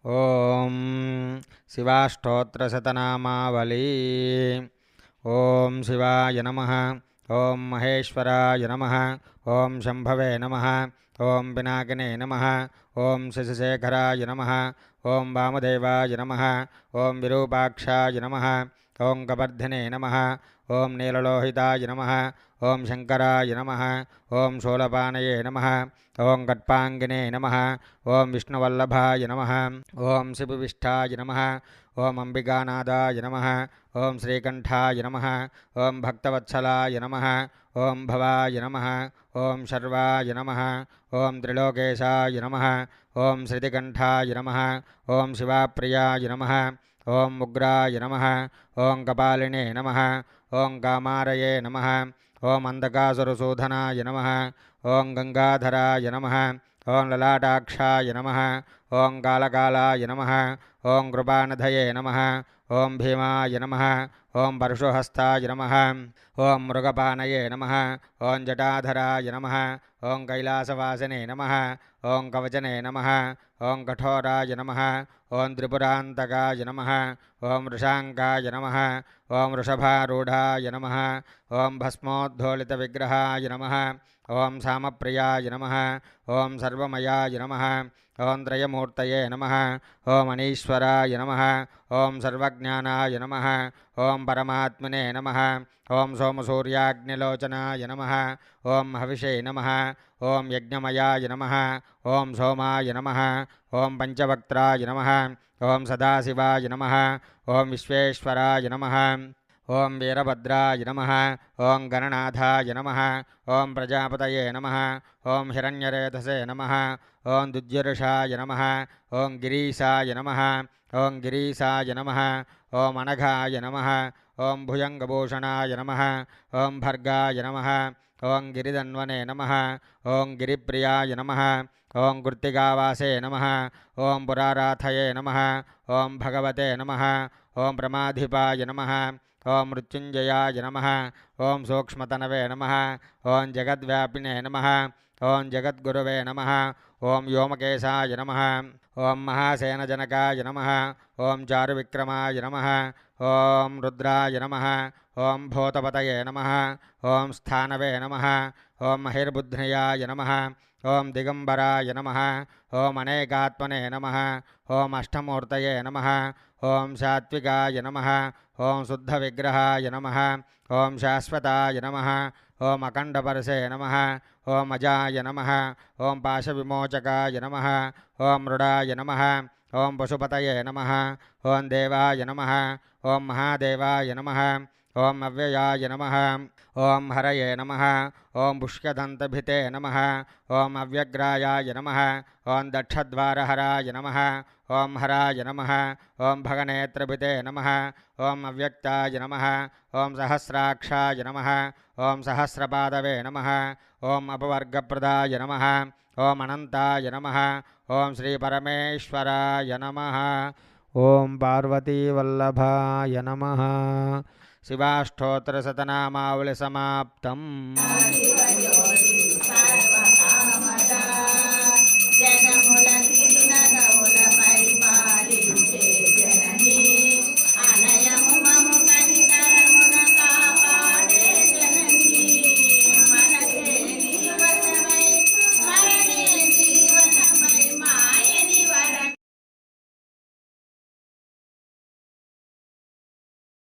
ओम शिवाष्टोत्तरशतनामावली। ओम शिवाय नमः। ओम महेश्वराय नमः। ओम शंभवे नमः। ओम पिनाकिने नमः। ओम शशिशेखराय नमः। ओम वामदेवाय नमः। ओम विरूपाक्षाय नमः। ओम कवर्धने नमः। ओम नीललोहिताय नमः। ओम शंकराय नमः। ओम शूलपाणये नमः। ओम कट्पांगिने नमः। ओम विष्णुवल्लभाय नमः। ओम शिवविष्ठाय नमः। ओम अंबिकानादाय नमः। ओम श्रीकंठाय नमः। ओम भक्तवत्सलाय नमः। ओम भवाय नमः। ओम शर्वाय नमः। ओम त्रिलोकेशाय नमः। ओम श्रुतिकंठाय नमः। ओम शिवाप्रियाय नमः। ओम उग्राय नमः। ओम कपालिने नमः। ओम कामारये नमः। ओम अंधकासुरसूदनाय नमः। ओम गंगाधराय नमः। ओम ललाटाक्षाय नमः। ओम कालकालाय नमः। ओम कृपानधये नमः। ओम भीमाय नमः। ओम परशुहस्ताय नमः। ओम मृगपानये नमः। ओम जटाधराय नमः। ओम कैलासवासिने नमः। ओम कवचने नमः। ओम कठोराय नमः। ओम त्रिपुरान्तकाय नमः। ओम वृषाङ्काय नमः। ओम वृषभारूढाय नमः। ओम भस्मोद्धोलितविग्रहाय नमः। ओम सामप्रियाय नमः। ओम सर्वमयाय नमः। ओम त्रयमूर्तये नमः। ओम अनीश्वराय नमः। ओम सर्वज्ञानाय नमः। ओम परमात्मने नमः। ओम सोमसूर्याग्निलोचनाय नमः। ओम हविषे नमः। ओम यज्ञमयाय नमः। ओम सोमाय नमः। ओम पंचवक्त्राय नमः। ओम सदाशिवाय नमः। ओम विश्वेश्वराय नमः। ओम वीरभद्राय नमः। ओम गणनाथाय नमः। ओम प्रजापतये नमः। ओम हिरण्यरेतसे नमः। ओम दुर्जर्षाय नमः। ओम गिरीशाय नमः। ओम गिरीशाय नमः। ओम अनघाय नमः। ओम भुजंगभूषणाय नमः। ओम भर्गाय नमः। ओम गिरिधन्वने नमः। ओम गिरिप्रियाय नमः। ओम कृत्तिकावासे नमः। ओम पुराराथये नमः। ओम भगवते नमः। ओम प्रमाधिपाय नमः। ओम मृत्युंजयाय नमः। ओम सूक्ष्मतनवे नमः। ओम जगद्व्यापिने नमः। ओम जगद्गुरवे नमः। ओम व्योमकेशाय नमः। ओम महासेनजनकाय नमः। ओम चारुविक्रमाय नमः। ओम रुद्राय नमः। ओम भूतपतये नमः। ओम स्थानवे नमः। ओम महिर्बुद्ध्याय नमः। ओम दिगंबराय नमः। ओम अनेकात्मने नमः। ओम अष्टमूर्तये नमः। ओम सात्विकाय नमः। ओम शुद्धविग्रहाय नमः। ओम शाश्वताय नमः। ओम अखंडपरसे नमः। ओम अजाय नमः। ओम पाशविमोचकाय नमः। ओम मृडाय नमः। ओम पशुपतये नमः। ओम देवाय नमः। ओम महादेवाय नमः। ओम अव्ययाय नमः। ओम हरये नमः। ओम पुष्यदन्तभिते नमः। ओम अव्यग्रायाय नमः। ओम दक्षद्वारहराय नमः। ओम हराय नमः। ओम भगनेत्रभिते नमः। ओम अव्यक्ताय नमः। ओम सहस्राक्षाय नमः। ओम सहस्रपादवे नमः। ओम अपवर्गप्रदाय नमः। ओम अनंताय नमः। ओम श्री परमेश्वराय नमः। ओम पार्वतीवल्लभाय नमः। शिवाष्टोत्तरशतनामावली समाप्तम्।